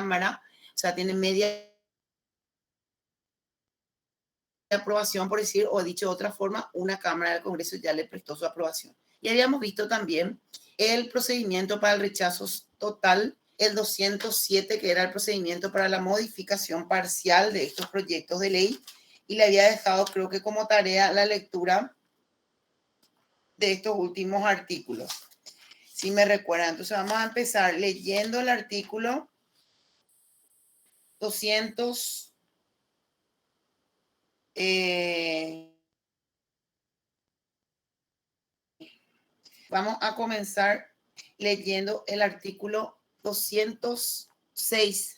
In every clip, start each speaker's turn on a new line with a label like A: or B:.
A: cámara, o sea, tiene media aprobación, por decir, o dicho de otra forma, una Cámara del Congreso ya le prestó su aprobación. Y habíamos visto también el procedimiento para el rechazo total, el 207, que era el procedimiento para la modificación parcial de estos proyectos de ley, y le había dejado, creo que como tarea, la lectura de estos últimos artículos. Si me recuerdan, entonces vamos a empezar leyendo el artículo 200. Vamos a comenzar leyendo el artículo 206,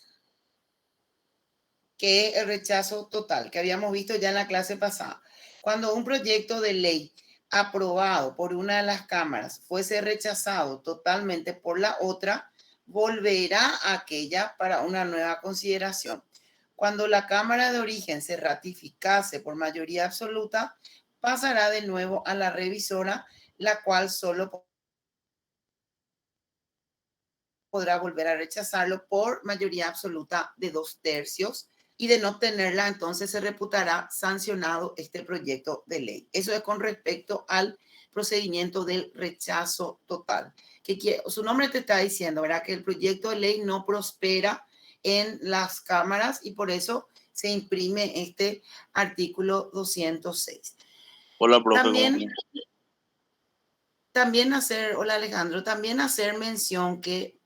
A: que es el rechazo total, que habíamos visto ya en la clase pasada. Cuando un proyecto de ley aprobado por una de las cámaras fuese rechazado totalmente por la otra, volverá a aquella para una nueva consideración. Cuando la Cámara de Origen se ratificase por mayoría absoluta, pasará de nuevo a la revisora, la cual solo podrá volver a rechazarlo por mayoría absoluta de 2/3, y de no obtenerla, entonces se reputará sancionado este proyecto de ley. Eso es con respecto al procedimiento del rechazo total. Que su nombre te está diciendo, ¿verdad? Que el proyecto de ley no prospera en las cámaras y por eso se imprime este artículo 206.
B: Hola, profe.
A: Hola Alejandro, también hacer mención que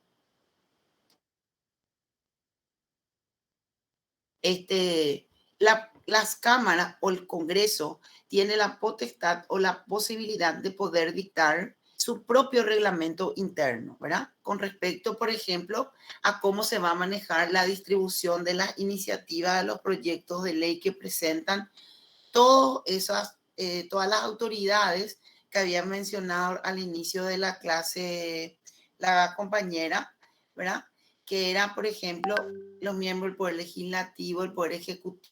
A: las cámaras o el Congreso tiene la potestad o la posibilidad de poder dictar su propio reglamento interno, ¿verdad? Con respecto, por ejemplo, a cómo se va a manejar la distribución de las iniciativas, de los proyectos de ley que presentan todas las autoridades que había mencionado al inicio de la clase la compañera, ¿verdad? Que eran, por ejemplo, los miembros del Poder Legislativo, el Poder Ejecutivo,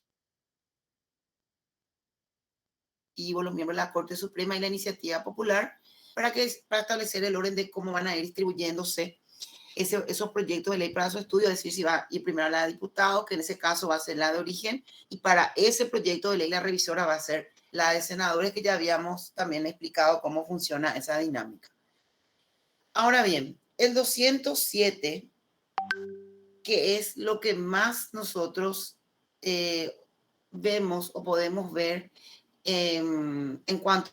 A: los miembros de la Corte Suprema y la Iniciativa Popular, para establecer el orden de cómo van a ir distribuyéndose esos proyectos de ley para su estudio, es decir, si va a ir primero a la de diputados, que en ese caso va a ser la de origen, y para ese proyecto de ley la revisora va a ser la de senadores, que ya habíamos también explicado cómo funciona esa dinámica. Ahora bien, el 207, que es lo que más nosotros vemos o podemos ver en cuanto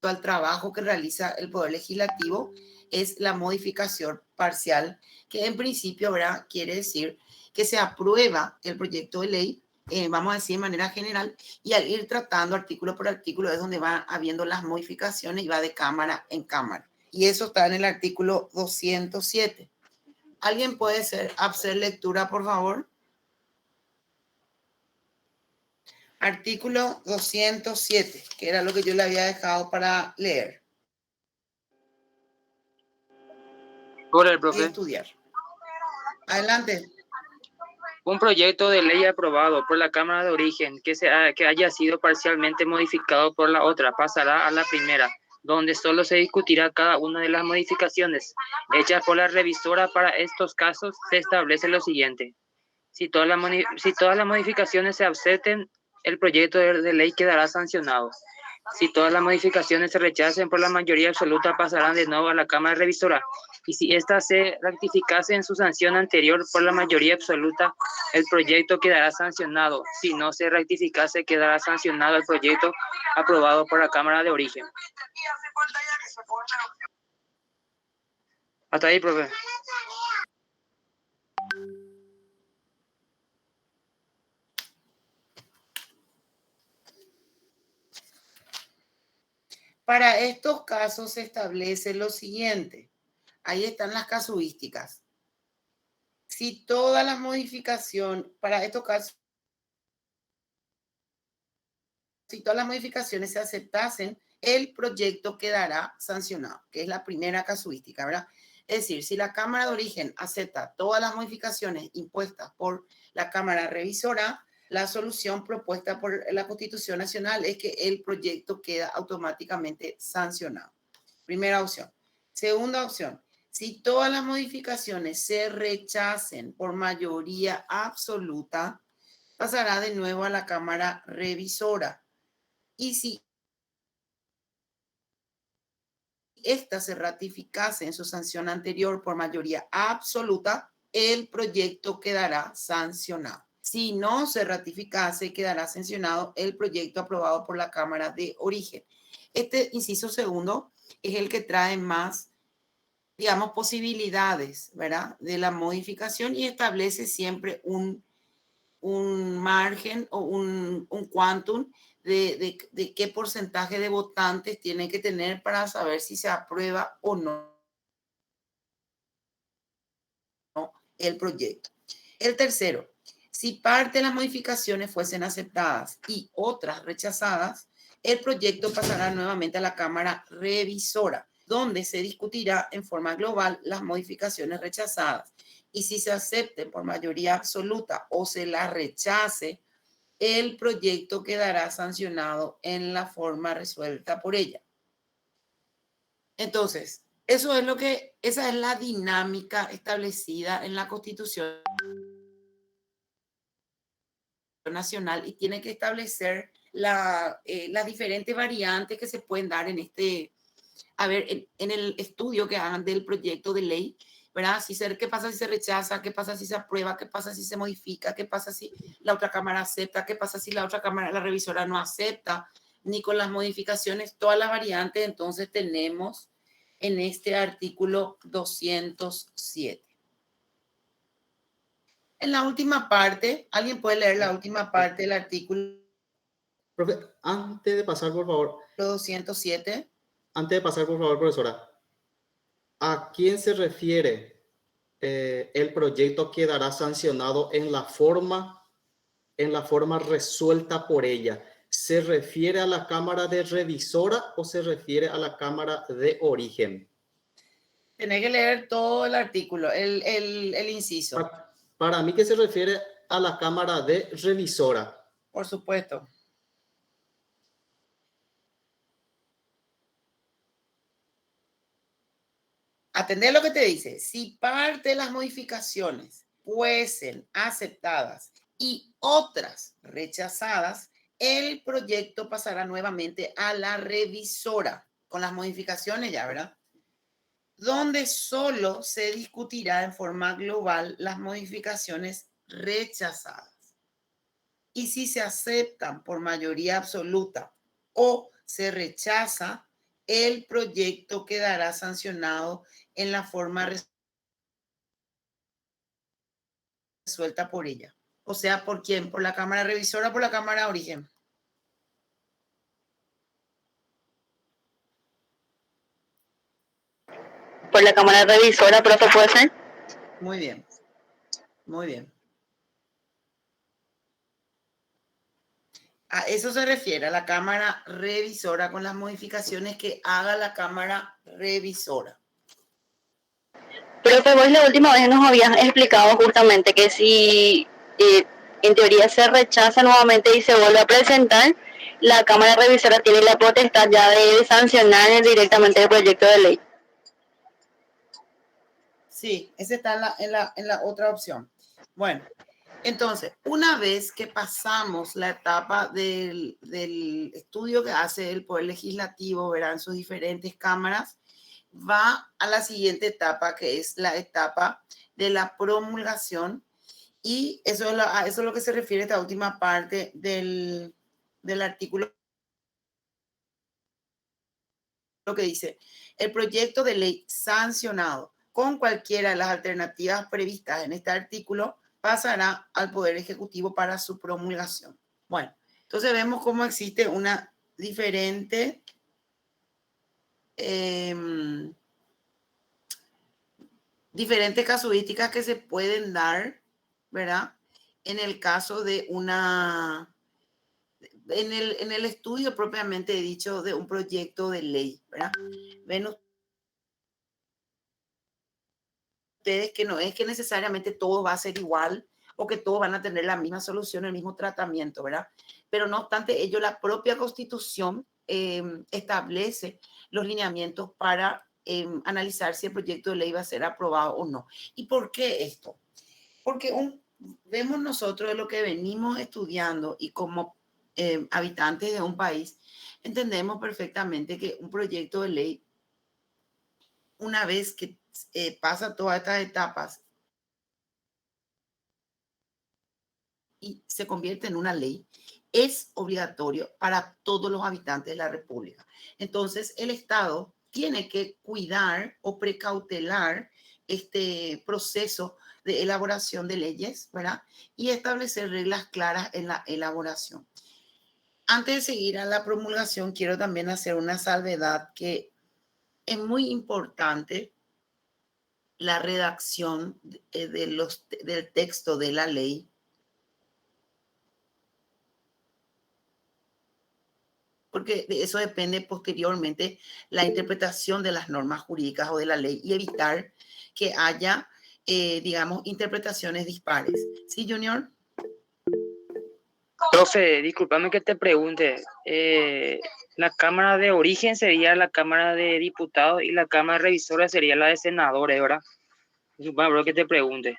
A: al trabajo que realiza el Poder Legislativo, es la modificación parcial, que en principio, ¿verdad?, quiere decir que se aprueba el proyecto de ley, vamos a decir de manera general, y al ir tratando artículo por artículo es donde va habiendo las modificaciones y va de cámara en cámara. Y eso está en el artículo 207. ¿Alguien puede hacer lectura, por favor? Artículo 207, que era lo que yo le había dejado para leer.
C: Hola, el profe.
A: Estudiar. Adelante.
C: Un proyecto de ley aprobado por la Cámara de Origen que haya sido parcialmente modificado por la otra pasará a la primera, donde solo se discutirá cada una de las modificaciones hechas por la revisora. Para estos casos se establece lo siguiente: si todas las modificaciones se acepten, el proyecto de ley quedará sancionado. Si todas las modificaciones se rechacen por la mayoría absoluta, pasarán de nuevo a la Cámara Revisora. Y si ésta se rectificase en su sanción anterior por la mayoría absoluta, el proyecto quedará sancionado. Si no se rectificase, quedará sancionado el proyecto aprobado por la Cámara de Origen. Hasta ahí, profe.
A: Para estos casos se establece lo siguiente. Ahí están las casuísticas. Si todas las modificaciones, para estos casos, si todas las modificaciones se aceptasen, el proyecto quedará sancionado, que es la primera casuística, ¿verdad? Es decir, si la Cámara de Origen acepta todas las modificaciones impuestas por la Cámara Revisora, la solución propuesta por la Constitución Nacional es que el proyecto queda automáticamente sancionado. Primera opción. Segunda opción, Si todas las modificaciones se rechacen por mayoría absoluta, pasará de nuevo a la Cámara Revisora. Y si esta se ratificase en su sanción anterior por mayoría absoluta, el proyecto quedará sancionado. Si no se ratificase, quedará sancionado el proyecto aprobado por la Cámara de Origen. Este inciso segundo es el que trae más, digamos, posibilidades, ¿verdad?, de la modificación y establece siempre un margen o un quantum de qué porcentaje de votantes tiene que tener para saber si se aprueba o no el proyecto. El tercero, si parte de las modificaciones fuesen aceptadas y otras rechazadas, el proyecto pasará nuevamente a la Cámara Revisora, donde se discutirá en forma global las modificaciones rechazadas. Y si se acepten por mayoría absoluta o se las rechace, el proyecto quedará sancionado en la forma resuelta por ella. Entonces, esa es la dinámica establecida en la Constitución Nacional y tiene que establecer las diferentes variantes que se pueden dar en en el estudio que hagan del proyecto de ley, ¿verdad? ¿Qué pasa si se rechaza? ¿Qué pasa si se aprueba? ¿Qué pasa si se modifica? ¿Qué pasa si la otra cámara acepta? ¿Qué pasa si la otra cámara, la revisora, no acepta? Ni con las modificaciones, todas las variantes, entonces tenemos en este artículo 207. En la última parte, ¿alguien puede leer la última parte del artículo?
B: Profe, antes de pasar, por favor.
A: 207.
B: Antes de pasar, por favor, profesora. ¿A quién se refiere el proyecto quedará sancionado en la forma resuelta por ella? ¿Se refiere a la Cámara de Revisora o se refiere a la Cámara de Origen?
A: Tenés que leer todo el artículo, el inciso.
B: Para mí que se refiere a la Cámara de Revisora.
A: Por supuesto. Atender lo que te dice. Si parte de las modificaciones fuesen aceptadas y otras rechazadas, el proyecto pasará nuevamente a la revisora con las modificaciones ya, ¿verdad? Donde solo se discutirá en forma global las modificaciones rechazadas. Y si se aceptan por mayoría absoluta o se rechaza, el proyecto quedará sancionado en la forma resuelta por ella. O sea, ¿por quién? ¿Por la Cámara Revisora o por la Cámara de Origen?
D: Por la Cámara Revisora, profe, ¿puede ser?
A: Muy bien. Muy bien. A eso se refiere a la Cámara Revisora con las modificaciones que haga la Cámara Revisora.
D: Profe, vos la última vez nos habías explicado justamente que si en teoría se rechaza nuevamente y se vuelve a presentar, la Cámara Revisora tiene la potestad ya de sancionar directamente el proyecto de ley.
A: Sí, ese está en la otra opción. Bueno, entonces, una vez que pasamos la etapa del estudio que hace el Poder Legislativo, verán sus diferentes cámaras, va a la siguiente etapa, que es la etapa de la promulgación. Y eso es lo que se refiere a esta última parte del artículo, lo que dice, el proyecto de ley sancionado con cualquiera de las alternativas previstas en este artículo pasará al Poder Ejecutivo para su promulgación. Bueno, entonces vemos cómo existe una diferentes casuísticas que se pueden dar, ¿verdad? En el caso de en el estudio propiamente dicho de un proyecto de ley, ¿verdad? Ven ustedes que no es que necesariamente todo va a ser igual o que todos van a tener la misma solución, el mismo tratamiento, ¿verdad? Pero no obstante ello, la propia Constitución establece los lineamientos para analizar si el proyecto de ley va a ser aprobado o no. ¿Y por qué esto? Porque vemos nosotros de lo que venimos estudiando y como habitantes de un país, entendemos perfectamente que un proyecto de ley, una vez que pasa todas estas etapas y se convierte en una ley, es obligatorio para todos los habitantes de la República. Entonces, el Estado tiene que cuidar o precautelar este proceso de elaboración de leyes, ¿verdad? Y establecer reglas claras en la elaboración. Antes de seguir a la promulgación, quiero también hacer una salvedad que es muy importante la redacción del texto de la ley. Porque de eso depende posteriormente la interpretación de las normas jurídicas o de la ley y evitar que haya, digamos, interpretaciones dispares. ¿Sí, Junior?
C: Profe, discúlpame que te pregunte. La Cámara de Origen sería la Cámara de Diputados y la Cámara Revisora sería la de Senadores, ¿verdad? Discúlpame, que te pregunte.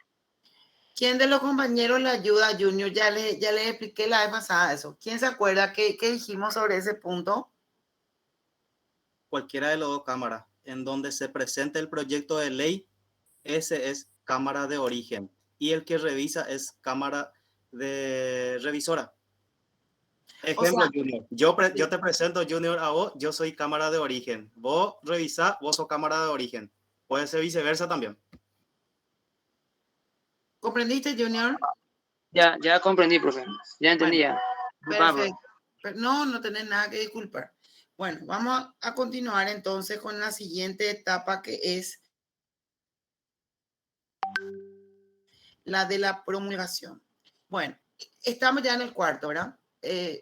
A: ¿Quién de los compañeros le ayuda, Junior? Ya le expliqué la vez pasada eso. ¿Quién se acuerda qué dijimos sobre ese punto?
B: Cualquiera de las dos cámaras en donde se presente el proyecto de ley, ese es Cámara de Origen. Y el que revisa es Cámara de Revisora. Ejemplo,
A: sea,
B: Junior. Yo te presento, Junior, a vos. Yo soy Cámara de Origen. Vos revisás, vos sos Cámara de Origen. Puede ser viceversa también.
A: ¿Comprendiste, Junior?
C: Ya comprendí, profe. Ya entendí.
A: Bueno,
C: Ya.
A: perfecto. No tenés nada que disculpar. Bueno, vamos a continuar entonces con la siguiente etapa, que es la de la promulgación. Bueno, estamos ya en el cuarto, ¿verdad?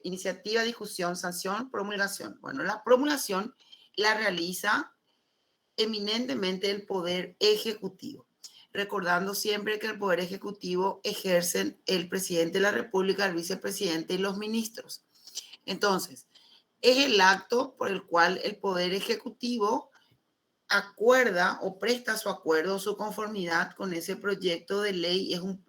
A: Iniciativa, discusión, sanción, promulgación. Bueno, la promulgación la realiza eminentemente el Poder Ejecutivo, recordando siempre que el Poder Ejecutivo ejercen el presidente de la República, el vicepresidente y los ministros. Entonces, es el acto por el cual el Poder Ejecutivo acuerda o presta su acuerdo o su conformidad con ese proyecto de ley. Es un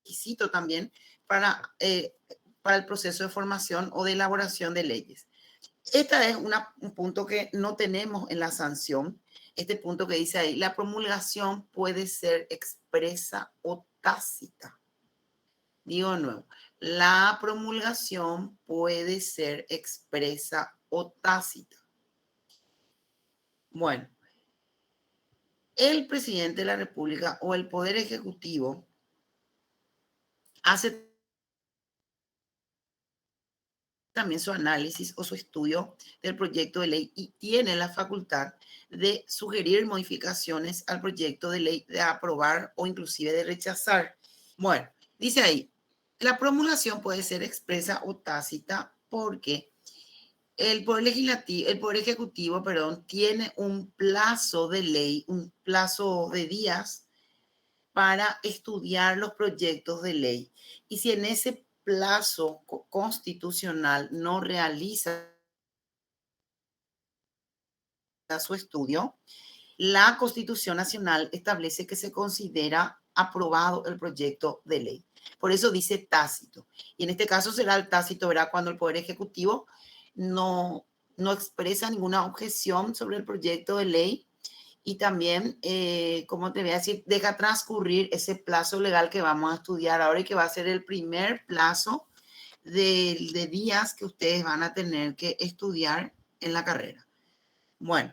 A: requisito también para el proceso de formación o de elaboración de leyes. Este es un punto que no tenemos en la sanción. Este punto que dice ahí, la promulgación puede ser expresa o tácita. Digo de nuevo, la promulgación puede ser expresa o tácita. Bueno, el presidente de la República o el Poder Ejecutivo hace también su análisis o su estudio del proyecto de ley y tiene la facultad de sugerir modificaciones al proyecto de ley, de aprobar o inclusive de rechazar. Bueno, dice ahí, la promulgación puede ser expresa o tácita porque el Poder Legislativo, el Poder Ejecutivo, perdón, tiene un plazo de ley, un plazo de días para estudiar los proyectos de ley. Y si en ese plazo constitucional no realiza su estudio, la Constitución Nacional establece que se considera aprobado el proyecto de ley. Por eso dice tácito. Y en este caso será el tácito, ¿verdad? Cuando el Poder Ejecutivo no expresa ninguna objeción sobre el proyecto de ley y también, como te voy a decir, deja transcurrir ese plazo legal que vamos a estudiar ahora y que va a ser el primer plazo de días que ustedes van a tener que estudiar en la carrera. Bueno,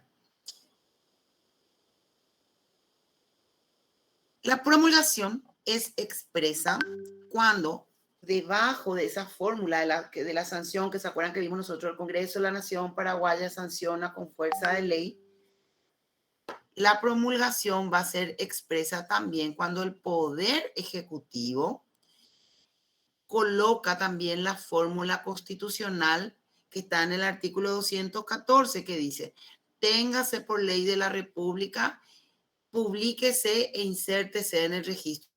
A: la promulgación es expresa cuando debajo de esa fórmula de la sanción, que se acuerdan que vimos nosotros, el Congreso de la Nación Paraguaya sanciona con fuerza de ley, la promulgación va a ser expresa también cuando el Poder Ejecutivo coloca también la fórmula constitucional que está en el artículo 214, que dice, téngase por ley de la República, publíquese e insértese en el registro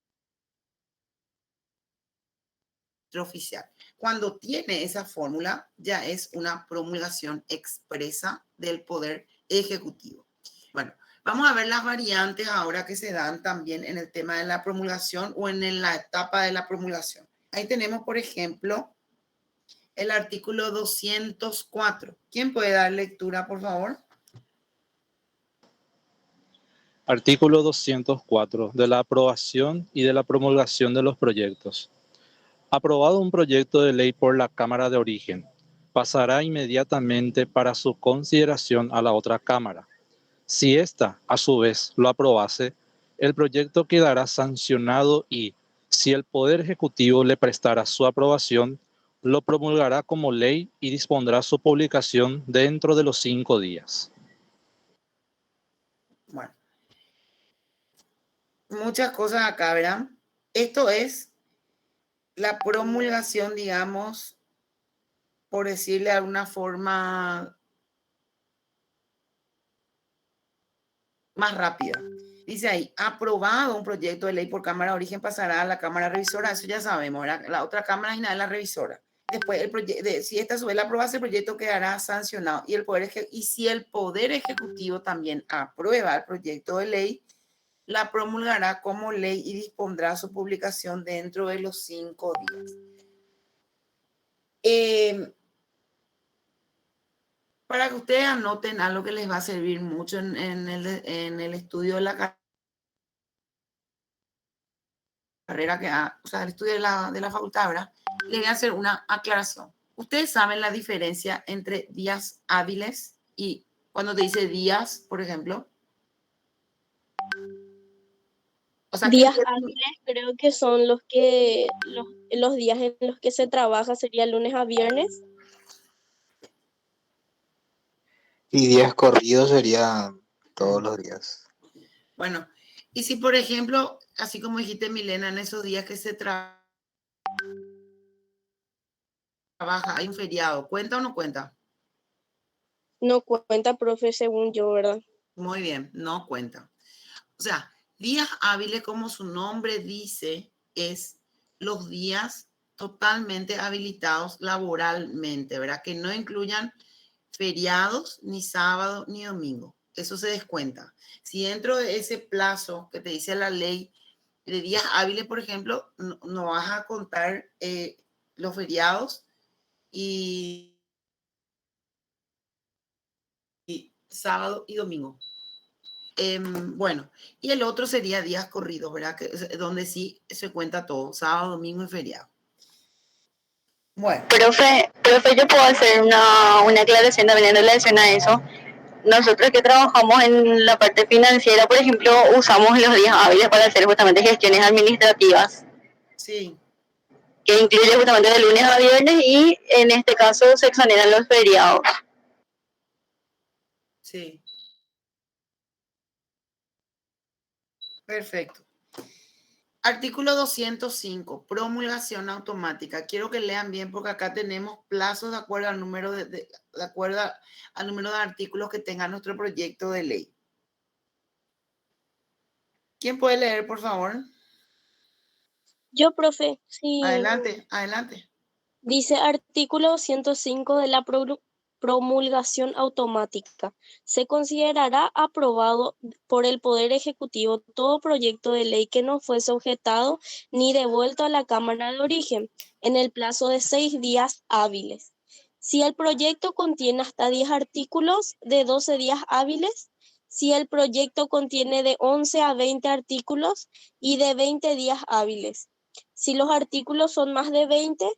A: oficial. cuando tiene esa fórmula, ya es una promulgación expresa del Poder Ejecutivo. Bueno, vamos a ver las variantes ahora que se dan también en el tema de la promulgación o en la etapa de la promulgación. Ahí tenemos, por ejemplo, el artículo 204. ¿Quién puede dar lectura, por favor?
E: Artículo 204 de la aprobación y de la promulgación de los proyectos. Aprobado un proyecto de ley por la Cámara de Origen, pasará inmediatamente para su consideración a la otra Cámara. Si ésta, a su vez, lo aprobase, el proyecto quedará sancionado y, si el Poder Ejecutivo le prestara su aprobación, lo promulgará como ley y dispondrá su publicación dentro de los 5 días.
A: Bueno, muchas cosas acá, ¿verdad? Esto es la promulgación, digamos, por decirle de alguna forma más rápida. Dice ahí, aprobado un proyecto de ley por Cámara de Origen, pasará a la Cámara Revisora. Eso ya sabemos, ¿verdad? La otra Cámara es la revisora. Después, si esta sube la aprobase, el proyecto quedará sancionado. Y si el Poder Ejecutivo también aprueba el proyecto de ley, la promulgará como ley y dispondrá su publicación dentro de los 5 días. Para que ustedes anoten algo que les va a servir mucho en el estudio de la carrera, o sea, el estudio de la facultad, ¿verdad? Les voy a hacer una aclaración. Ustedes saben la diferencia entre días hábiles y cuando te dice días, por ejemplo.
F: O sea, días hábiles creo que son los días en los que se trabaja, sería lunes a viernes.
G: Y días corridos sería todos los días.
A: Bueno, y si por ejemplo, así como dijiste Milena, en esos días que se trabaja, hay un feriado, ¿cuenta o no cuenta?
F: No cuenta, profe, según yo, ¿verdad?
A: Muy bien, no cuenta. O sea, días hábiles, como su nombre dice, es los días totalmente habilitados laboralmente, ¿verdad? Que no incluyan feriados, ni sábado, ni domingo. Eso se descuenta. Si dentro de ese plazo que te dice la ley de días hábiles, por ejemplo, no vas a contar los feriados y sábado y domingo. Bueno, y el otro sería días corridos, ¿verdad? Donde sí se cuenta todo, sábado, domingo y feriado. Bueno.
D: Profe, yo puedo hacer una aclaración también en relación a eso. Nosotros que trabajamos en la parte financiera, por ejemplo, usamos los días hábiles para hacer justamente gestiones administrativas.
A: Sí.
D: Que incluye justamente de lunes a viernes y en este caso se exoneran los feriados.
A: Sí. Perfecto. Artículo 205, promulgación automática. Quiero que lean bien porque acá tenemos plazos de acuerdo al número de artículos que tenga nuestro proyecto de ley. ¿Quién puede leer, por favor?
F: Yo, profe, sí.
A: Adelante, adelante.
F: Dice artículo 105 de la promulgación automática. Se considerará aprobado por el Poder Ejecutivo todo proyecto de ley que no fuese objetado ni devuelto a la Cámara de Origen en el plazo de 6 días hábiles. Si el proyecto contiene hasta 10 artículos, de 12 días hábiles. Si el proyecto contiene de 11 a 20 artículos y de 20 días hábiles. Si los artículos son más de 20,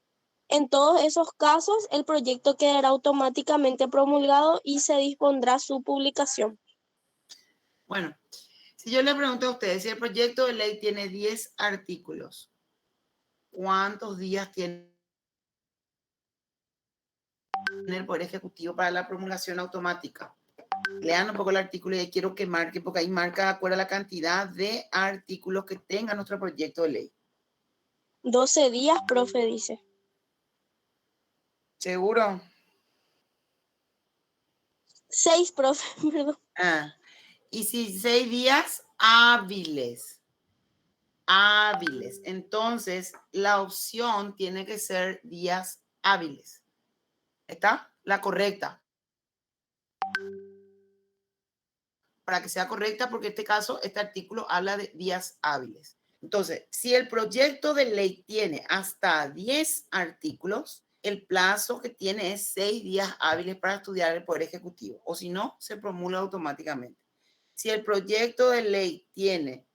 F: en todos esos casos, el proyecto quedará automáticamente promulgado y se dispondrá su publicación.
A: Bueno, si yo le pregunto a ustedes, si el proyecto de ley tiene 10 artículos, ¿cuántos días tiene el Poder Ejecutivo para la promulgación automática? Lean un poco el artículo y quiero que marque, porque ahí marca de acuerdo a la cantidad de artículos que tenga nuestro proyecto de ley.
F: 12 días, profe, dice.
A: ¿Seguro?
F: 6, profe, perdón.
A: Y si 6 días hábiles. hábiles. Entonces, la opción tiene que ser días hábiles. ¿Está? La correcta. Para que sea correcta, porque en este caso, este artículo habla de días hábiles. Entonces, si el proyecto de ley tiene hasta 10 artículos, el plazo que tiene es 6 días hábiles para estudiar el Poder Ejecutivo, o si no, se promulga automáticamente. Si el proyecto de ley tiene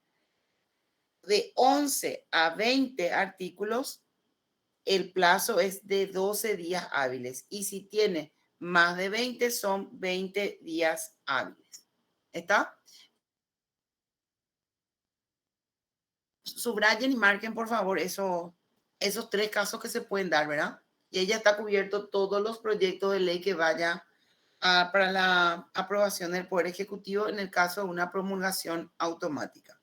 A: de 11 a 20 artículos, el plazo es de 12 días hábiles. Y si tiene más de 20, son 20 días hábiles. ¿Está? Subrayen y marquen, por favor, esos 3 casos que se pueden dar, ¿verdad? Y ella está cubierto todos los proyectos de ley que vaya para la aprobación del Poder Ejecutivo en el caso de una promulgación automática.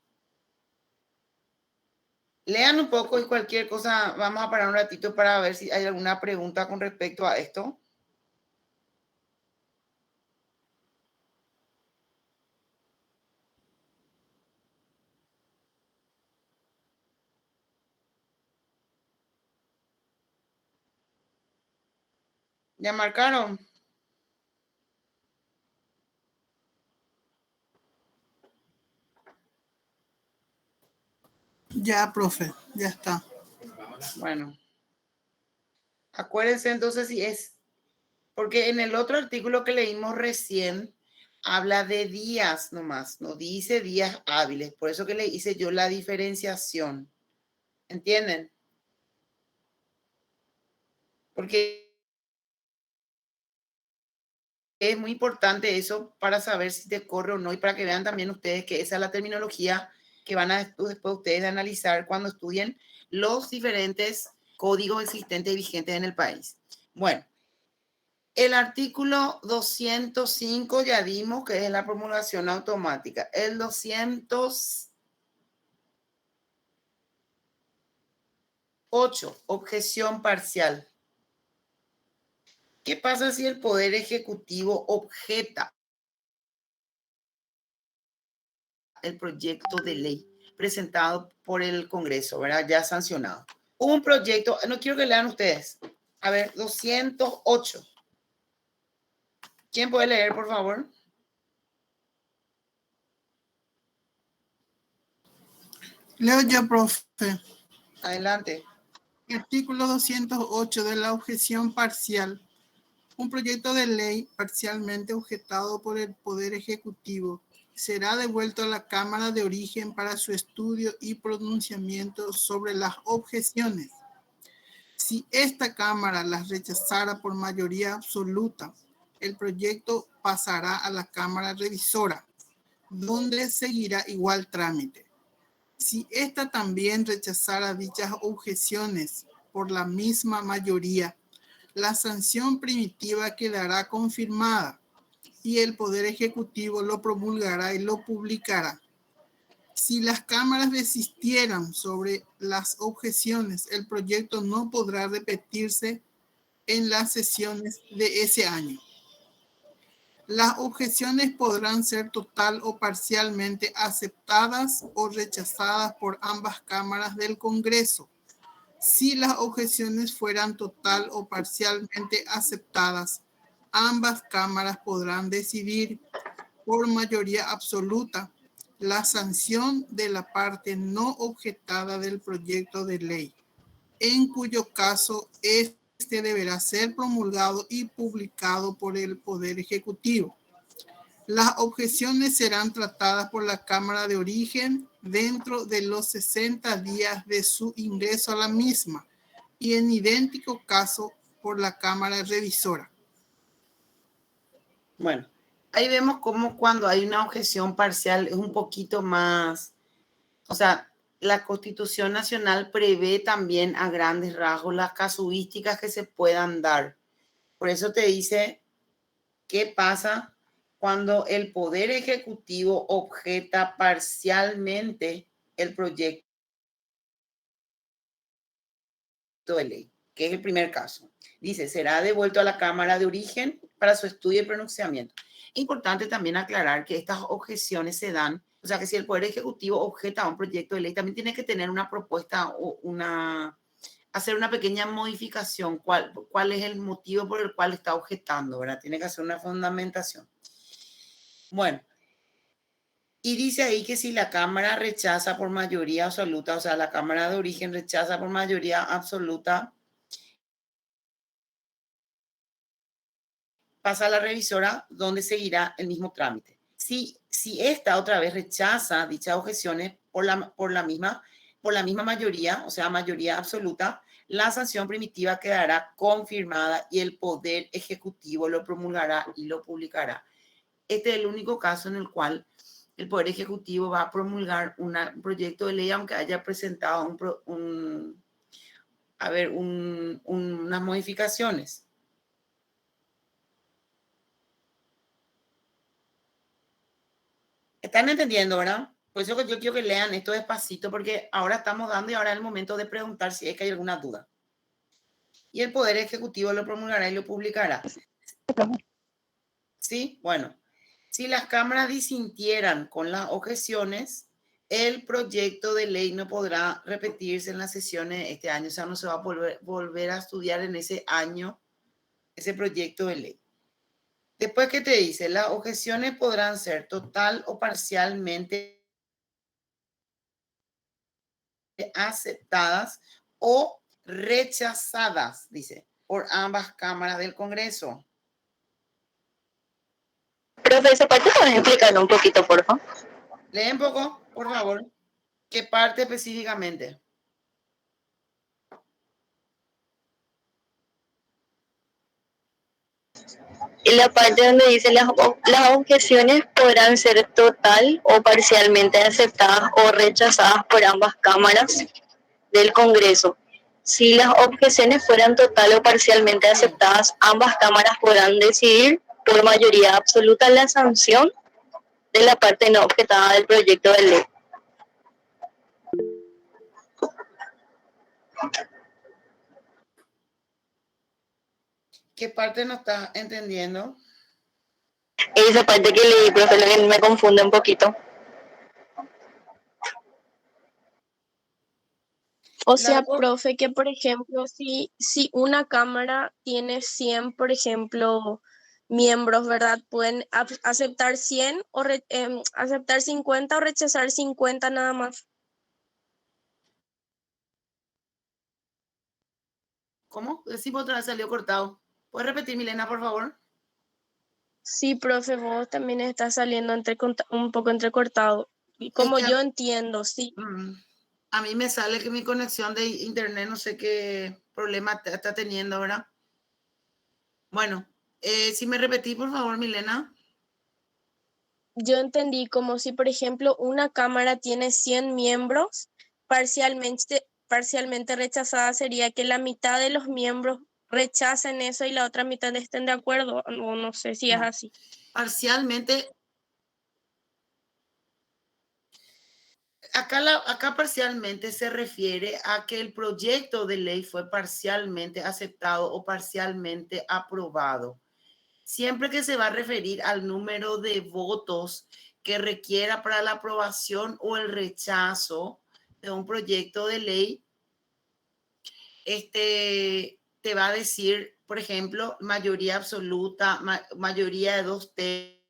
A: Lean un poco y cualquier cosa, vamos a parar un ratito para ver si hay alguna pregunta con respecto a esto. ¿Ya marcaron?
H: Ya, profe, ya está.
A: Bueno. Acuérdense entonces si es, porque en el otro artículo que leímos recién, habla de días nomás, no dice días hábiles. Por eso que le hice yo la diferenciación. ¿Entienden? Porque es muy importante eso para saber si te corre o no y para que vean también ustedes que esa es la terminología que van a después ustedes de analizar cuando estudien los diferentes códigos existentes y vigentes en el país. Bueno, el artículo 205 ya vimos que es la promulgación automática. El 208, objeción parcial. ¿Qué pasa si el Poder Ejecutivo objeta el proyecto de ley presentado por el Congreso, ¿verdad? Ya sancionado. Un proyecto, no quiero que lean ustedes. A ver, 208. ¿Quién puede leer, por favor?
H: Leo yo, profe.
A: Adelante.
H: Artículo 208 de la objeción parcial. Un proyecto de ley parcialmente objetado por el Poder Ejecutivo será devuelto a la Cámara de Origen para su estudio y pronunciamiento sobre las objeciones. Si esta Cámara las rechazara por mayoría absoluta, el proyecto pasará a la Cámara Revisora, donde seguirá igual trámite. Si esta también rechazara dichas objeciones por la misma mayoría, la sanción primitiva quedará confirmada y el Poder Ejecutivo lo promulgará y lo publicará. Si las cámaras desistieran sobre las objeciones, el proyecto no podrá repetirse en las sesiones de ese año. Las objeciones podrán ser total o parcialmente aceptadas o rechazadas por ambas cámaras del Congreso. Si las objeciones fueran total o parcialmente aceptadas, ambas cámaras podrán decidir por mayoría absoluta la sanción de la parte no objetada del proyecto de ley, en cuyo caso este deberá ser promulgado y publicado por el Poder Ejecutivo. Las objeciones serán tratadas por la Cámara de Origen dentro de los 60 días de su ingreso a la misma y en idéntico caso por la Cámara Revisora.
A: Bueno, ahí vemos cómo cuando hay una objeción parcial es un poquito más, o sea, la Constitución Nacional prevé también a grandes rasgos las casuísticas que se puedan dar. Por eso te dice qué pasa cuando el Poder Ejecutivo objeta parcialmente el proyecto de ley, que es el primer caso. Dice, será devuelto a la Cámara de Origen para su estudio y pronunciamiento. Es importante también aclarar que estas objeciones se dan, o O sea que si el Poder Ejecutivo objeta un proyecto de ley, también tiene que tener una propuesta o hacer una pequeña modificación. ¿Cuál es el motivo por el cual está objetando, ¿verdad? Tiene que hacer una fundamentación. Bueno, y dice ahí que si la Cámara rechaza por mayoría absoluta, o sea, la Cámara de Origen rechaza por mayoría absoluta, pasa a la revisora, donde seguirá el mismo trámite. Si esta otra vez rechaza dichas objeciones por la misma mayoría, o sea, mayoría absoluta, la sanción primitiva quedará confirmada y el Poder Ejecutivo lo promulgará y lo publicará. Este es el único caso en el cual el Poder Ejecutivo va a promulgar un proyecto de ley, aunque haya presentado unas modificaciones. ¿Están entendiendo, verdad? Por eso que yo quiero que lean esto despacito, porque ahora estamos dando y ahora es el momento de preguntar si es que hay alguna duda. Y el Poder Ejecutivo lo promulgará y lo publicará. ¿Sí? Bueno, si las cámaras disintieran con las objeciones, el proyecto de ley no podrá repetirse en las sesiones de este año. O sea, no se va a volver a estudiar en ese año ese proyecto de ley. Después, ¿qué te dice? Las objeciones podrán ser total o parcialmente aceptadas o rechazadas, dice, por ambas cámaras del Congreso.
D: Profe, esa parte puedes explicarlo un poquito, por favor.
A: Lee un poco, por favor. ¿Qué parte específicamente?
D: En la parte donde dice las objeciones podrán ser total o parcialmente aceptadas o rechazadas por ambas cámaras del Congreso. Si las objeciones fueran total o parcialmente aceptadas, ambas cámaras podrán decidir por mayoría absoluta la sanción de la parte no objetada del proyecto de ley.
A: ¿Qué parte no estás entendiendo?
D: Esa parte que leí, profe, lo que me confunde un poquito.
F: O sea, profe, que por ejemplo, si una cámara tiene 100, por ejemplo, miembros, ¿verdad? Pueden aceptar 100 o aceptar 50 o rechazar 50 nada más.
A: ¿Cómo? Decimos otra vez, salió cortado. ¿Puedes repetir, Milena, por favor?
F: Sí, profe, vos también estás saliendo un poco entrecortado. Y como yo entiendo, sí.
A: A mí me sale que mi conexión de internet, no sé qué problema está teniendo, ¿verdad? Bueno, si me repetí, por favor, Milena.
F: Yo entendí como si, por ejemplo, una cámara tiene 100 miembros, parcialmente rechazada sería que la mitad de los miembros rechacen eso y la otra mitad estén de acuerdo, o no sé si es así.
A: Parcialmente, acá parcialmente se refiere a que el proyecto de ley fue parcialmente aceptado o parcialmente aprobado. Siempre que se va a referir al número de votos que requiera para la aprobación o el rechazo de un proyecto de ley, te va a decir, por ejemplo, mayoría absoluta, mayoría de 2/3,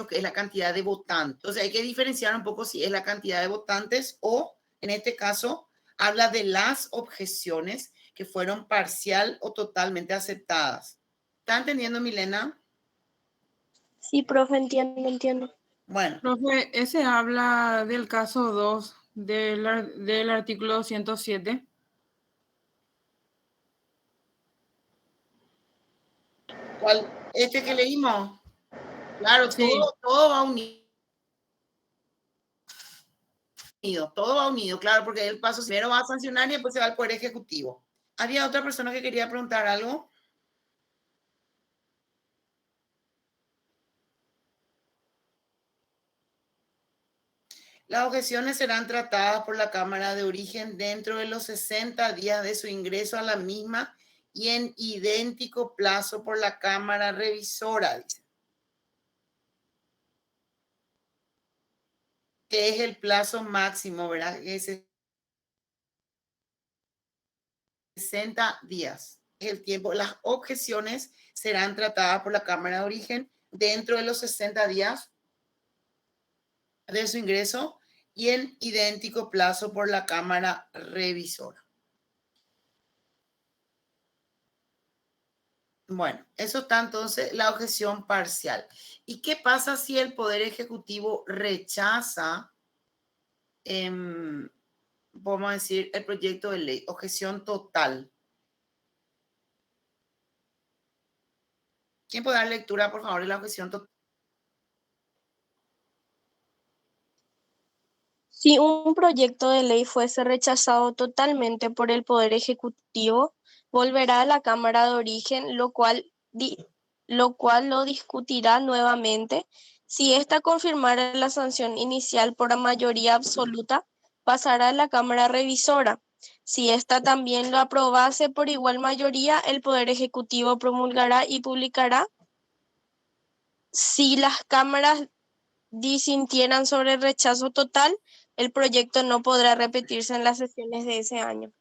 A: que es la cantidad de votantes. Entonces hay que diferenciar un poco si es la cantidad de votantes o, en este caso, habla de las objeciones que fueron parcial o totalmente aceptadas. ¿Está entendiendo, Milena?
F: Sí, profe, entiendo.
A: Bueno.
I: Profe, ese habla del caso 2 del artículo 207.
A: ¿Cuál? Este que leímos. Claro,
I: sí.
A: todo va unido. Todo va unido, claro, porque el paso primero va a sancionar y después se va al Poder Ejecutivo. ¿Había otra persona que quería preguntar algo? Las objeciones serán tratadas por la Cámara de Origen dentro de los 60 días de su ingreso a la misma y en idéntico plazo por la Cámara Revisora, dice. que es el plazo máximo, ¿verdad? Que es 60 días. Es el tiempo. Las objeciones serán tratadas por la Cámara de Origen dentro de los 60 días de su ingreso y en idéntico plazo por la Cámara Revisora. Bueno, eso está entonces la objeción parcial. ¿Y qué pasa si el Poder Ejecutivo rechaza, vamos a decir, el proyecto de ley? Objeción total. ¿Quién puede dar lectura, por favor, de la objeción total?
F: Si un proyecto de ley fuese rechazado totalmente por el Poder Ejecutivo, volverá a la Cámara de Origen, lo cual lo discutirá nuevamente. Si ésta confirmara la sanción inicial por mayoría absoluta, pasará a la Cámara Revisora. Si ésta también lo aprobase por igual mayoría, el Poder Ejecutivo promulgará y publicará. Si las cámaras disintieran sobre el rechazo total, el proyecto no podrá repetirse en las sesiones de ese año.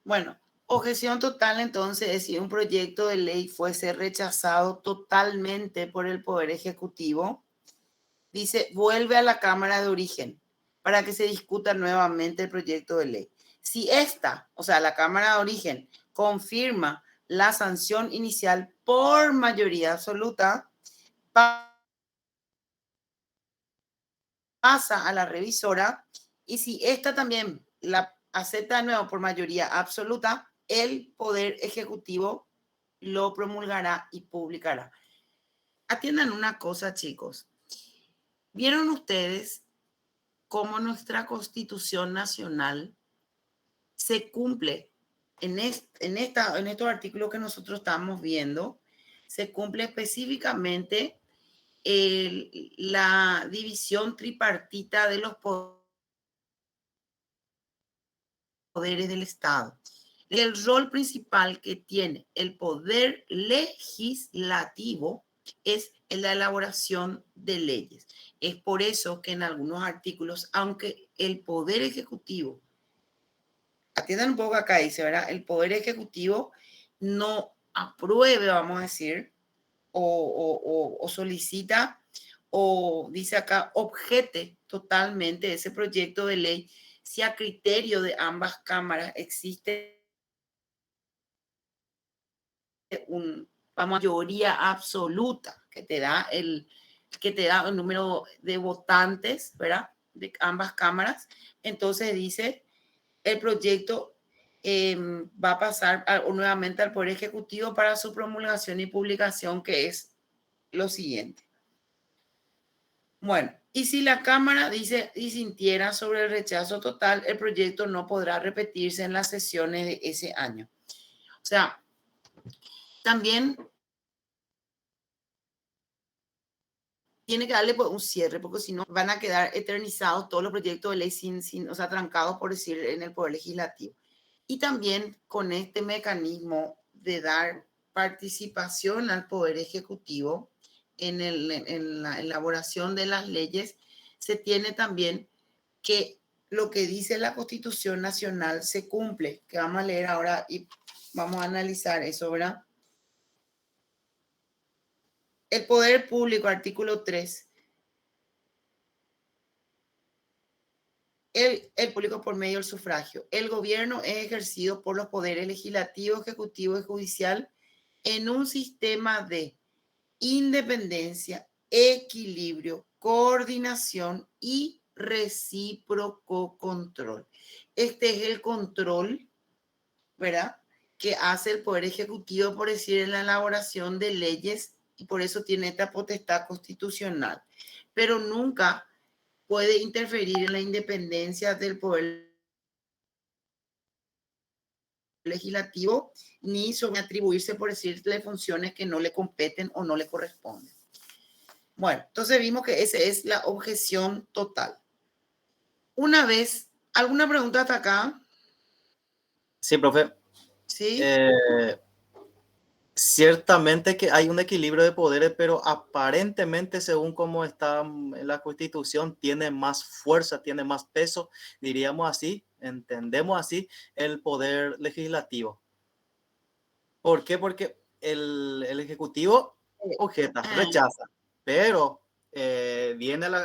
A: Bueno, objeción total entonces es si un proyecto de ley fuese rechazado totalmente por el Poder Ejecutivo, dice, vuelve a la Cámara de Origen para que se discuta nuevamente el proyecto de ley. Si esta, o sea, la Cámara de Origen, confirma la sanción inicial por mayoría absoluta, pasa a la revisora, y si esta también la acepta de nuevo por mayoría absoluta, el Poder Ejecutivo lo promulgará y publicará. Atiendan una cosa, chicos. ¿Vieron ustedes cómo nuestra Constitución Nacional se cumple en estos artículos que nosotros estamos viendo? Se cumple específicamente la división tripartita de los poderes del Estado. El rol principal que tiene el poder legislativo es en la elaboración de leyes. Es por eso que en algunos artículos, aunque el poder ejecutivo, atiendan un poco acá, dice, ¿verdad? El poder ejecutivo no apruebe, vamos a decir, o solicita, o dice acá, objete totalmente ese proyecto de ley si a criterio de ambas cámaras existe una mayoría absoluta que te da el número de votantes, ¿verdad? De ambas cámaras. Entonces dice, el proyecto va a pasar nuevamente al Poder Ejecutivo para su promulgación y publicación, que es lo siguiente. Bueno, y si la Cámara disintiera sobre el rechazo total, el proyecto no podrá repetirse en las sesiones de ese año. O sea, también tiene que darle un cierre, porque si no van a quedar eternizados todos los proyectos de ley o sea, trancados, por decir, en el Poder Legislativo. Y también con este mecanismo de dar participación al Poder Ejecutivo en la elaboración de las leyes, se tiene también que lo que dice la Constitución Nacional se cumple, que vamos a leer ahora y vamos a analizar eso, ¿verdad? El poder público, artículo 3. El público por medio del sufragio. El gobierno es ejercido por los poderes legislativo, ejecutivo y judicial en un sistema de independencia, equilibrio, coordinación y recíproco control. Este es el control, ¿verdad?, que hace el Poder Ejecutivo, por decir, en la elaboración de leyes, y por eso tiene esta potestad constitucional. Pero nunca puede interferir en la independencia del Poder Legislativo, ni sobre atribuirse, por decirle, funciones que no le competen o no le corresponden. Bueno, entonces vimos que esa es la objeción total. Una vez, ¿alguna pregunta hasta acá?
B: Sí, profe.
A: Sí.
B: Ciertamente que hay un equilibrio de poderes, pero aparentemente, según cómo está en la Constitución, tiene más fuerza, tiene más peso, diríamos así, entendemos así, el poder legislativo. ¿Por qué? Porque el Ejecutivo objeta, rechaza, pero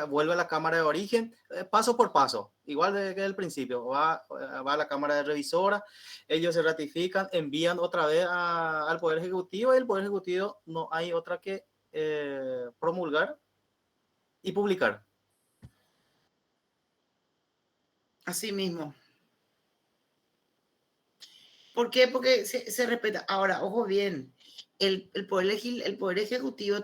B: vuelve a la Cámara de Origen paso por paso, igual que el principio, va a la Cámara de Revisora, ellos se ratifican, envían otra vez al Poder Ejecutivo y el Poder Ejecutivo no hay otra que promulgar y publicar.
A: Así mismo. ¿Por qué? Porque se respeta. Ahora, ojo bien, el poder ejecutivo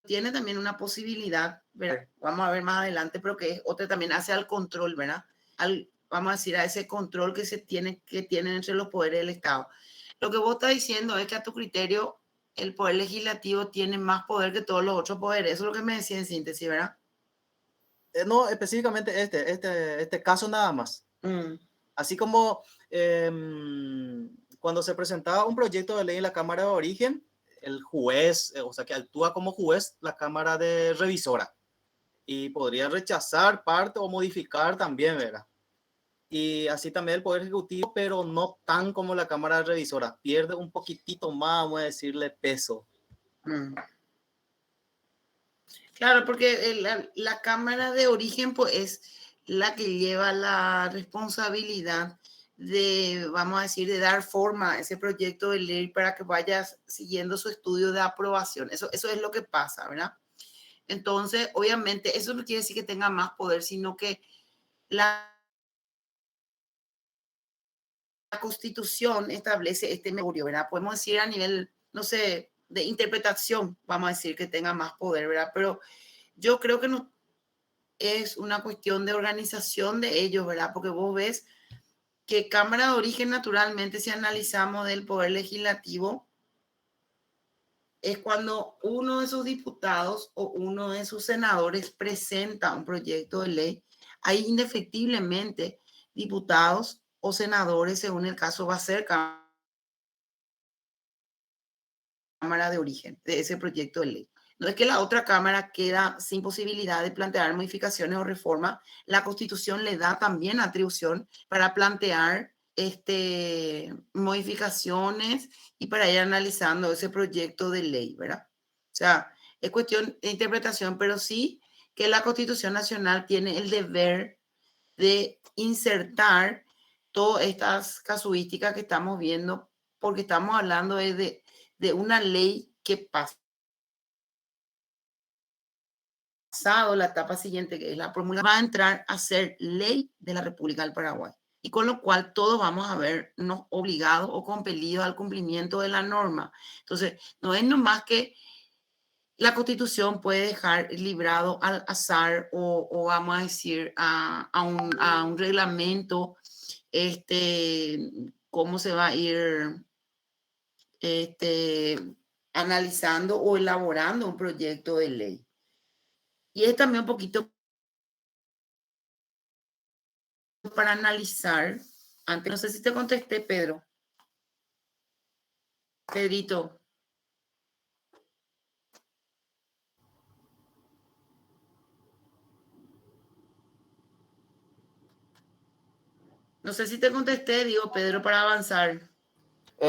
A: tiene también una posibilidad, ¿verdad? Vamos a ver más adelante, pero que es otra también hace al control, ¿verdad? Vamos a decir, a ese control que tienen entre los poderes del Estado. Lo que vos estás diciendo es que a tu criterio el poder legislativo tiene más poder que todos los otros poderes. Eso es lo que me decía en síntesis, ¿verdad?
B: No, específicamente este caso nada más. Así como cuando se presentaba un proyecto de ley en la Cámara de Origen, el juez, o sea, que actúa como juez la Cámara de Revisora y podría rechazar parte o modificar también, ¿verdad? Y así también el Poder Ejecutivo, pero no tan como la Cámara de Revisora. Pierde un poquitito más, vamos a decirle, peso.
A: Claro, porque la Cámara de Origen pues, es la que lleva la responsabilidad de, vamos a decir, de dar forma a ese proyecto de ley para que vayas siguiendo su estudio de aprobación. Eso es lo que pasa, ¿verdad? Entonces, obviamente, eso no quiere decir que tenga más poder, sino que la Constitución establece este memorio, ¿verdad? Podemos decir a nivel, no sé, de interpretación, vamos a decir que tenga más poder, ¿verdad? Pero yo creo que no es una cuestión de organización de ellos, ¿verdad? Porque vos ves que Cámara de Origen, naturalmente, si analizamos del Poder Legislativo, es cuando uno de sus diputados o uno de sus senadores presenta un proyecto de ley. Hay indefectiblemente diputados o senadores, según el caso, va a ser Cámara de Origen de ese proyecto de ley. No es que la otra Cámara queda sin posibilidad de plantear modificaciones o reformas. La Constitución le da también atribución para plantear modificaciones y para ir analizando ese proyecto de ley, ¿verdad? O sea, es cuestión de interpretación, pero sí que la Constitución Nacional tiene el deber de insertar todas estas casuísticas que estamos viendo, porque estamos hablando de una ley que pasado la etapa siguiente, que es la promulgación, va a entrar a ser ley de la República del Paraguay. Y con lo cual todos vamos a vernos obligados o compelidos al cumplimiento de la norma. Entonces, no es nomás que la Constitución puede dejar librado al azar o vamos a decir a un reglamento cómo se va a ir analizando o elaborando un proyecto de ley. Y es también un poquito para analizar. Antes, no sé si te contesté, Pedro. Pedrito. No sé si te contesté, digo, Pedro, para avanzar.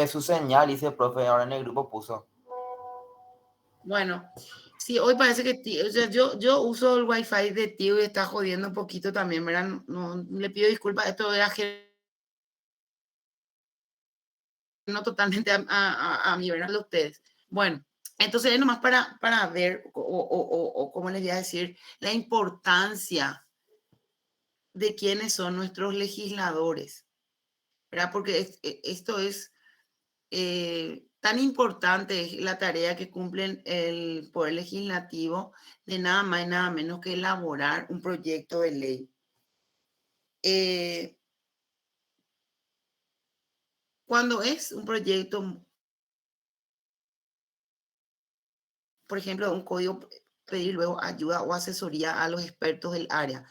J: Su señal, dice el profe, ahora en el grupo puso.
A: Bueno, sí, hoy parece que o sea, yo uso el Wi-Fi de tío y está jodiendo un poquito también, ¿verdad? No, le pido disculpas, esto era no totalmente a mí, ¿verdad? De ustedes. Bueno, entonces es nomás para ver, o como les voy a decir, la importancia de quiénes son nuestros legisladores, ¿verdad? Porque esto es tan importante la tarea que cumplen el Poder Legislativo de nada más y nada menos que elaborar un proyecto de ley. Cuando es un proyecto, por ejemplo, un código pedir luego ayuda o asesoría a los expertos del área,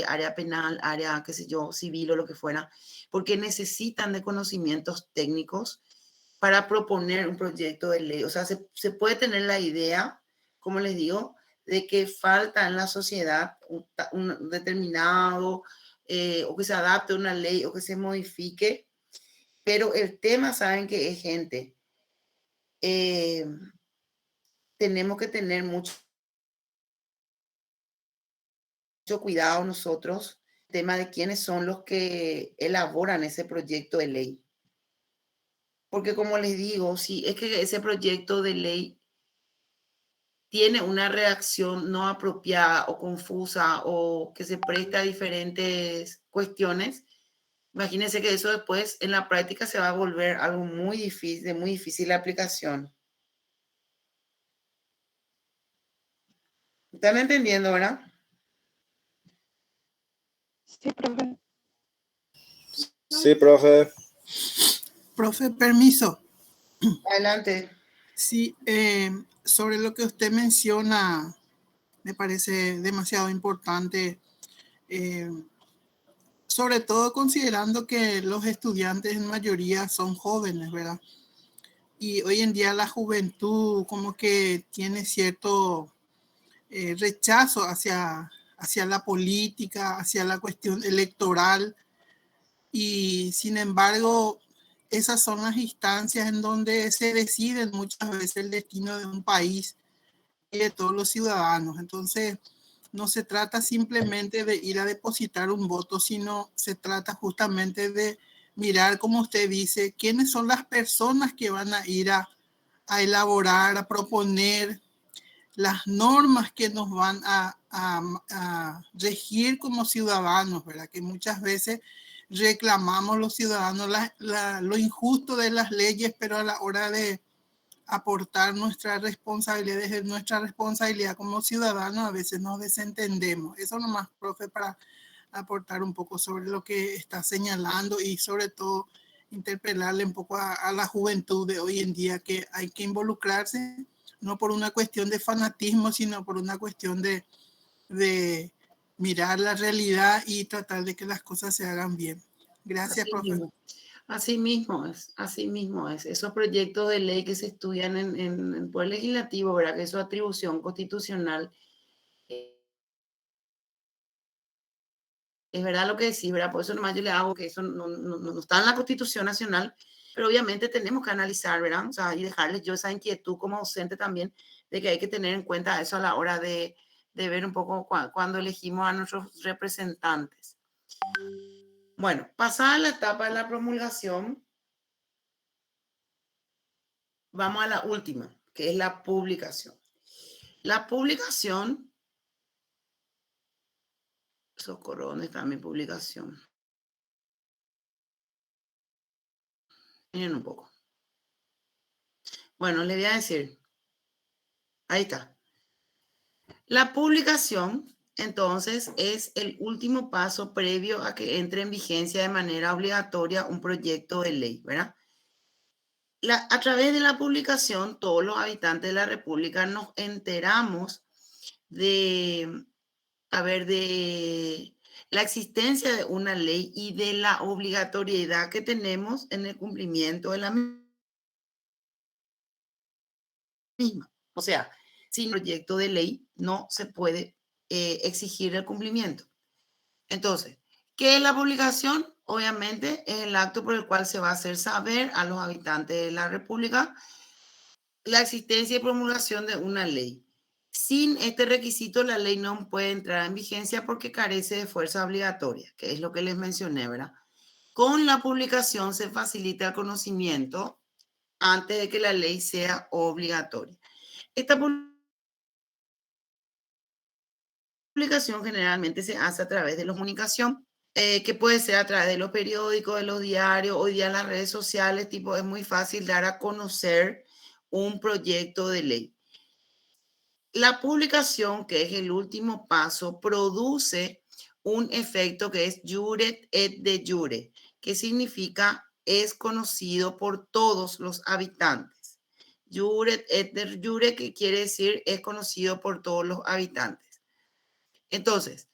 A: área penal, área, qué sé yo, civil o lo que fuera, porque necesitan de conocimientos técnicos para proponer un proyecto de ley. O sea, se puede tener la idea, como les digo, de que falta en la sociedad un determinado, o que se adapte a una ley o que se modifique, pero el tema, saben que es gente. Tenemos que tener mucho cuidado nosotros, el tema de quiénes son los que elaboran ese proyecto de ley. Porque como les digo, si es que ese proyecto de ley tiene una redacción no apropiada o confusa o que se presta a diferentes cuestiones, imagínense que eso después en la práctica se va a volver algo muy difícil de aplicación. ¿Están entendiendo, verdad?
I: Sí, profe.
K: Sí, profe.
H: Profe, permiso.
A: Adelante.
H: Sí, sobre lo que usted menciona, me parece demasiado importante, sobre todo considerando que los estudiantes en mayoría son jóvenes, ¿verdad? Y hoy en día la juventud como que tiene cierto rechazo hacia la política, hacia la cuestión electoral, y sin embargo esas son las instancias en donde se deciden muchas veces el destino de un país y de todos los ciudadanos. Entonces no se trata simplemente de ir a depositar un voto, sino se trata justamente de mirar, como usted dice, quiénes son las personas que van a ir a elaborar, a proponer las normas que nos van a regir como ciudadanos, ¿verdad? Que muchas veces reclamamos los ciudadanos lo injusto de las leyes, pero a la hora de aportar nuestra responsabilidad, desde nuestra responsabilidad como ciudadanos, a veces nos desentendemos. Eso nomás, profe, para aportar un poco sobre lo que está señalando y sobre todo interpelarle un poco a la juventud de hoy en día, que hay que involucrarse no por una cuestión de fanatismo, sino por una cuestión de mirar la realidad y tratar de que las cosas se hagan bien. Gracias,
A: Así
H: profe.
A: mismo. Así mismo es, así mismo es. Esos proyectos de ley que se estudian en el Poder Legislativo, ¿verdad? Que es su atribución constitucional. Es verdad lo que decís, ¿verdad? Por eso nomás yo le hago que eso no está en la Constitución Nacional, pero obviamente tenemos que analizar, ¿verdad? O sea, y dejarles yo esa inquietud como docente también de que hay que tener en cuenta eso a la hora de ver un poco cuando elegimos a nuestros representantes. Bueno, pasada la etapa de la promulgación, vamos a la última, que es la publicación. La publicación, socorro, ¿dónde está mi publicación? Miren un poco. Bueno, le voy a decir, ahí está. La publicación, entonces, es el último paso previo a que entre en vigencia de manera obligatoria un proyecto de ley, ¿verdad? A través de la publicación, todos los habitantes de la República nos enteramos de la existencia de una ley y de la obligatoriedad que tenemos en el cumplimiento de la misma. O sea, sin proyecto de ley no se puede exigir el cumplimiento. Entonces, ¿qué es la publicación? Obviamente es el acto por el cual se va a hacer saber a los habitantes de la República la existencia y promulgación de una ley. Sin este requisito, la ley no puede entrar en vigencia porque carece de fuerza obligatoria, que es lo que les mencioné, ¿verdad? Con la publicación se facilita el conocimiento antes de que la ley sea obligatoria. Esta publicación generalmente se hace a través de la comunicación, que puede ser a través de los periódicos, de los diarios, hoy día en las redes sociales, tipo, es muy fácil dar a conocer un proyecto de ley. La publicación, que es el último paso, produce un efecto que es iure et de jure, que significa es conocido por todos los habitantes. Juret et de jure, que quiere decir es conocido por todos los habitantes. Entonces,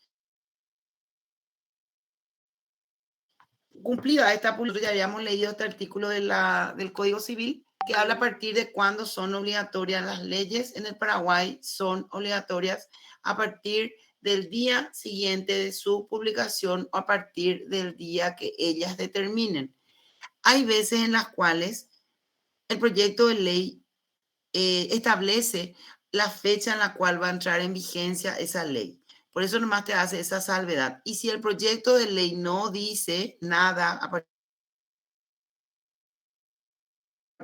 A: cumplida esta publicación, ya habíamos leído este artículo del Código Civil que habla a partir de cuándo son obligatorias las leyes en el Paraguay. Son obligatorias a partir del día siguiente de su publicación o a partir del día que ellas determinen. Hay veces en las cuales el proyecto de ley establece la fecha en la cual va a entrar en vigencia esa ley. Por eso nomás te hace esa salvedad. Y si el proyecto de ley no dice nada a partir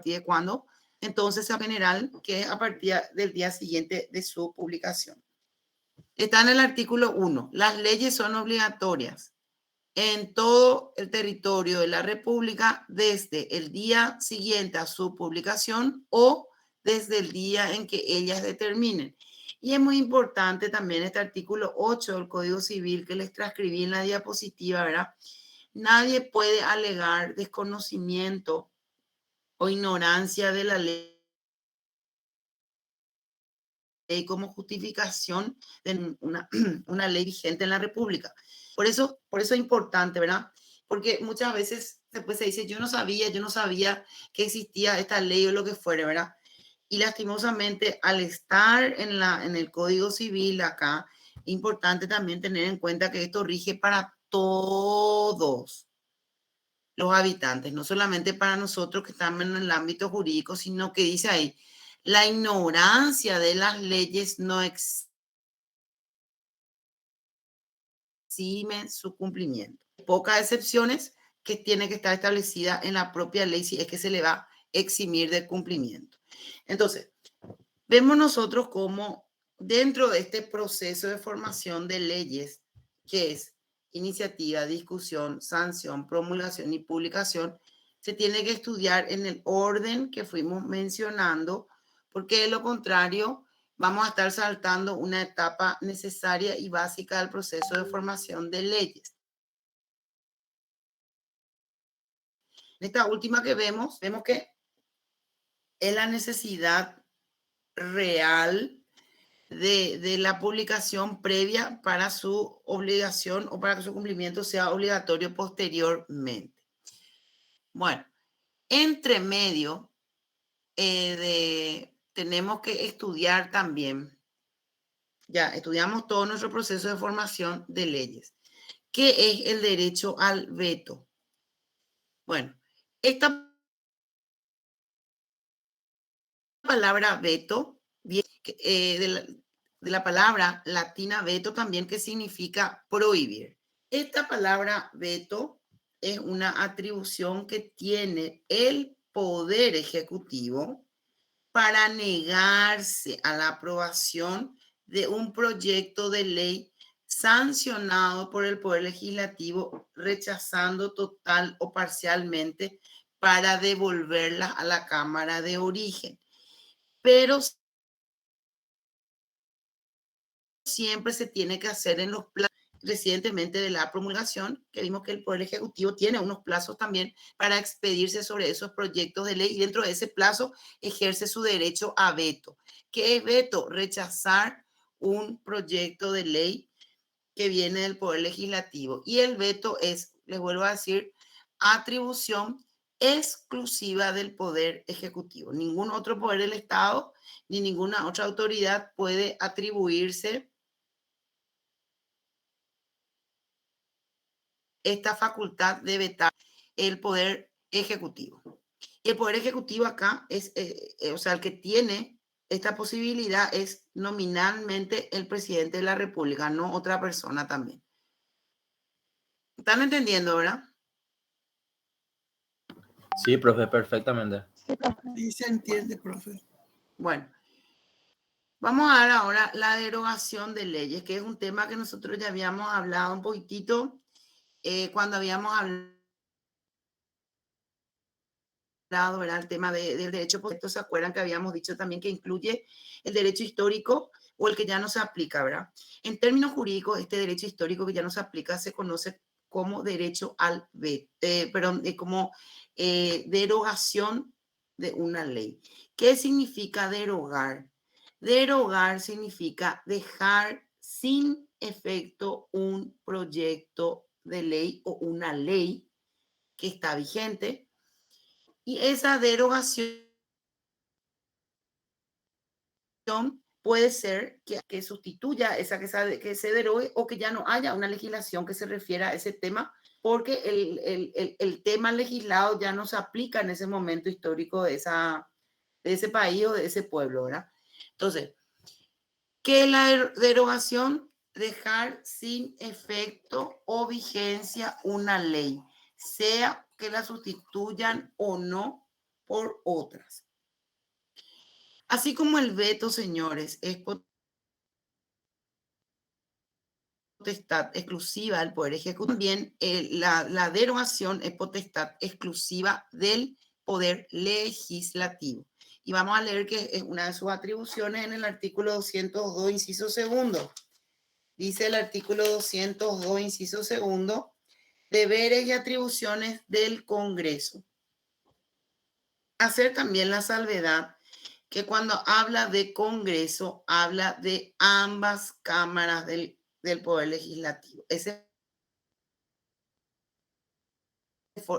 A: de cuándo, entonces en general que es a partir del día siguiente de su publicación. Está en el artículo 1. Las leyes son obligatorias en todo el territorio de la República desde el día siguiente a su publicación o desde el día en que ellas determinen. Y es muy importante también este artículo 8 del Código Civil que les transcribí en la diapositiva, ¿verdad? Nadie puede alegar desconocimiento o ignorancia de la ley como justificación de una ley vigente en la República. Por eso es importante, ¿verdad? Porque muchas veces después se dice, yo no sabía que existía esta ley o lo que fuera, ¿verdad? Y lastimosamente, al estar en el Código Civil acá, es importante también tener en cuenta que esto rige para todos los habitantes, no solamente para nosotros que estamos en el ámbito jurídico, sino que dice ahí, la ignorancia de las leyes no exime su cumplimiento. Pocas excepciones que tiene que estar establecida en la propia ley si es que se le va a eximir de cumplimiento. Entonces, vemos nosotros cómo dentro de este proceso de formación de leyes, que es iniciativa, discusión, sanción, promulgación y publicación, se tiene que estudiar en el orden que fuimos mencionando, porque de lo contrario vamos a estar saltando una etapa necesaria y básica del proceso de formación de leyes. En esta última que vemos que es la necesidad real de la publicación previa para su obligación o para que su cumplimiento sea obligatorio posteriormente. Bueno, entre medio tenemos que estudiar también, ya estudiamos todo nuestro proceso de formación de leyes. ¿Qué es el derecho al veto? Bueno, esta palabra veto viene de la palabra latina veto también, que significa prohibir. Esta palabra veto es una atribución que tiene el Poder Ejecutivo para negarse a la aprobación de un proyecto de ley sancionado por el Poder Legislativo, rechazando total o parcialmente para devolverla a la Cámara de Origen. Pero siempre se tiene que hacer en los plazos recientemente de la promulgación, que vimos que el Poder Ejecutivo tiene unos plazos también para expedirse sobre esos proyectos de ley y dentro de ese plazo ejerce su derecho a veto. ¿Qué es veto? Rechazar un proyecto de ley que viene del Poder Legislativo. Y el veto es, les vuelvo a decir, atribución exclusiva del Poder Ejecutivo. Ningún otro poder del Estado ni ninguna otra autoridad puede atribuirse esta facultad de vetar el Poder Ejecutivo. El Poder Ejecutivo acá es, o sea, el que tiene esta posibilidad es nominalmente el presidente de la República, no otra persona también. ¿Están entendiendo, verdad?
J: Sí, profe, perfectamente.
H: Sí, se entiende, profe.
A: Bueno, vamos a ver ahora la derogación de leyes, que es un tema que nosotros ya habíamos hablado un poquitito cuando habíamos hablado, ¿verdad? El tema del derecho positivo. ¿Se acuerdan que habíamos dicho también que incluye el derecho histórico o el que ya no se aplica, ¿verdad? En términos jurídicos, este derecho histórico que ya no se aplica se conoce como derecho al veto, como derogación de una ley. ¿Qué significa derogar? Derogar significa dejar sin efecto un proyecto de ley o una ley que está vigente, y esa derogación puede ser que sustituya esa que se derogue, o que ya no haya una legislación que se refiera a ese tema, porque el tema legislado ya no se aplica en ese momento histórico de ese país o de ese pueblo, ¿verdad? Entonces, ¿qué es la derogación? Dejar sin efecto o vigencia una ley, sea que la sustituyan o no por otras. Así como el veto, señores, es potestad exclusiva del Poder Ejecutivo, también la derogación es potestad exclusiva del Poder Legislativo. Y vamos a leer que es una de sus atribuciones en el artículo 202, inciso segundo. Dice el artículo 202, inciso segundo, deberes y atribuciones del Congreso. Hacer también la salvedad que cuando habla de Congreso, habla de ambas cámaras del Poder Legislativo. Ese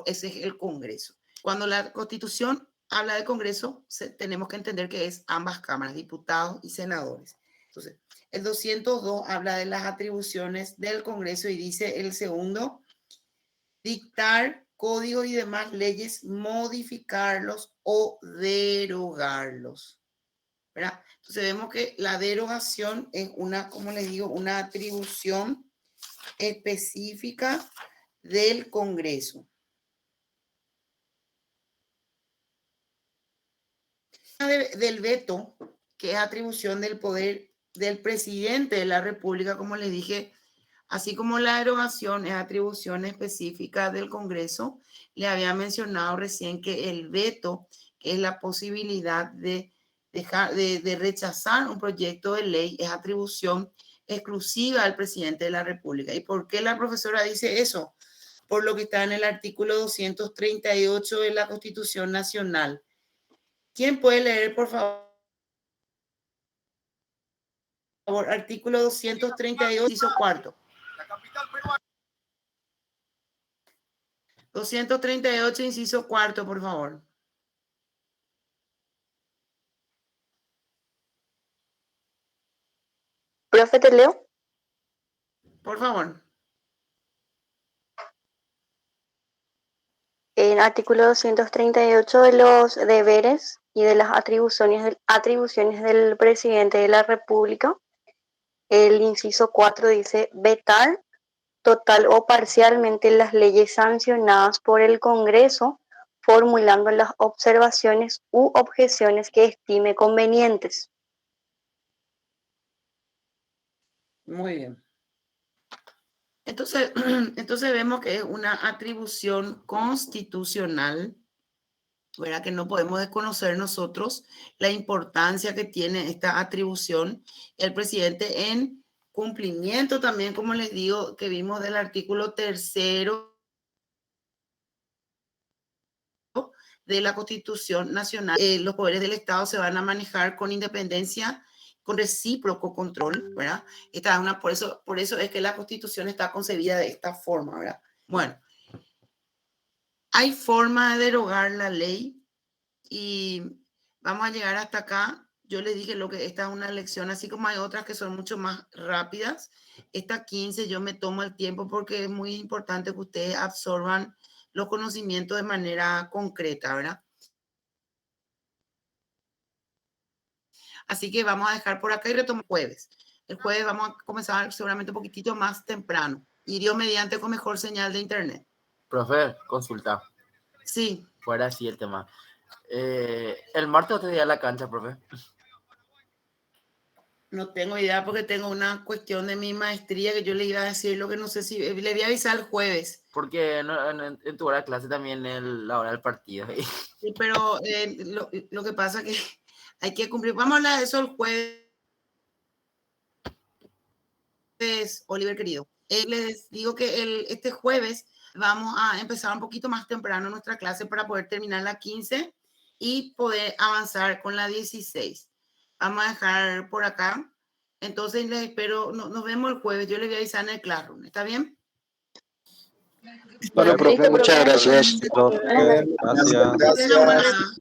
A: es el Congreso. Cuando la Constitución habla de Congreso, tenemos que entender que es ambas cámaras, diputados y senadores. Entonces, el 202 habla de las atribuciones del Congreso y dice el segundo, dictar códigos y demás leyes, modificarlos o derogarlos, ¿verdad? Entonces vemos que la derogación es una, como les digo, una atribución específica del Congreso. Del veto, que es atribución del poder del presidente de la República, como les dije, así como la derogación es atribución específica del Congreso, le había mencionado recién que el veto es la posibilidad de rechazar un proyecto de ley, es atribución exclusiva al presidente de la República. ¿Y por qué la profesora dice eso? Por lo que está en el artículo 238 de la Constitución Nacional. ¿Quién puede leer, por favor? Artículo 238, inciso cuarto. 238, inciso cuarto, por favor.
D: Profe, ¿te leo?
A: Por favor.
D: En artículo 238 de los deberes y de las atribuciones del presidente de la República, el inciso 4 dice vetar total o parcialmente las leyes sancionadas por el Congreso, formulando las observaciones u objeciones que estime convenientes.
A: Muy bien. Entonces vemos que es una atribución constitucional, ¿verdad? Que no podemos desconocer nosotros la importancia que tiene esta atribución. El presidente, en cumplimiento también, como les digo, que vimos del artículo 3º de la Constitución Nacional, los poderes del Estado se van a manejar con independencia, con recíproco control, ¿verdad? Esta es por eso es que la Constitución está concebida de esta forma, ¿verdad? Bueno, hay forma de derogar la ley y vamos a llegar hasta acá. Yo les dije esta es una lección, así como hay otras que son mucho más rápidas. Esta 15 yo me tomo el tiempo porque es muy importante que ustedes absorban los conocimientos de manera concreta, ¿verdad? Así que vamos a dejar por acá y retomar jueves. El jueves vamos a comenzar seguramente un poquitito más temprano. Y Dios mediante con mejor señal de internet.
L: Profe, consulta.
A: Sí.
L: Fuera así el tema. ¿El martes o te día a la cancha, profe?
A: No tengo idea porque tengo una cuestión de mi maestría que yo le iba a decir lo que no sé si... Le voy a avisar el jueves.
L: Porque en tu hora de clase también la hora del partido.
A: Sí, pero lo que pasa es que hay que cumplir. Vamos a hablar de eso el jueves, Oliver querido. Les digo que este jueves vamos a empezar un poquito más temprano nuestra clase para poder terminar la 15 y poder avanzar con la 16. Vamos a dejar por acá. Entonces les espero, nos vemos el jueves. Yo les voy a avisar en el Classroom. ¿Está bien?
G: Vale, profe, muchas gracias.
E: Gracias.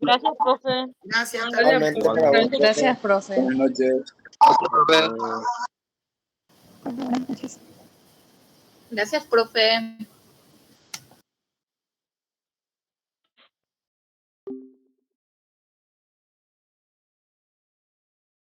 F: Gracias, profe.
A: Gracias. Hasta
I: Hola,
A: luego.
K: Igualmente para vos,
I: Gracias, profe.
K: Buenas noches.
M: Gracias, profe.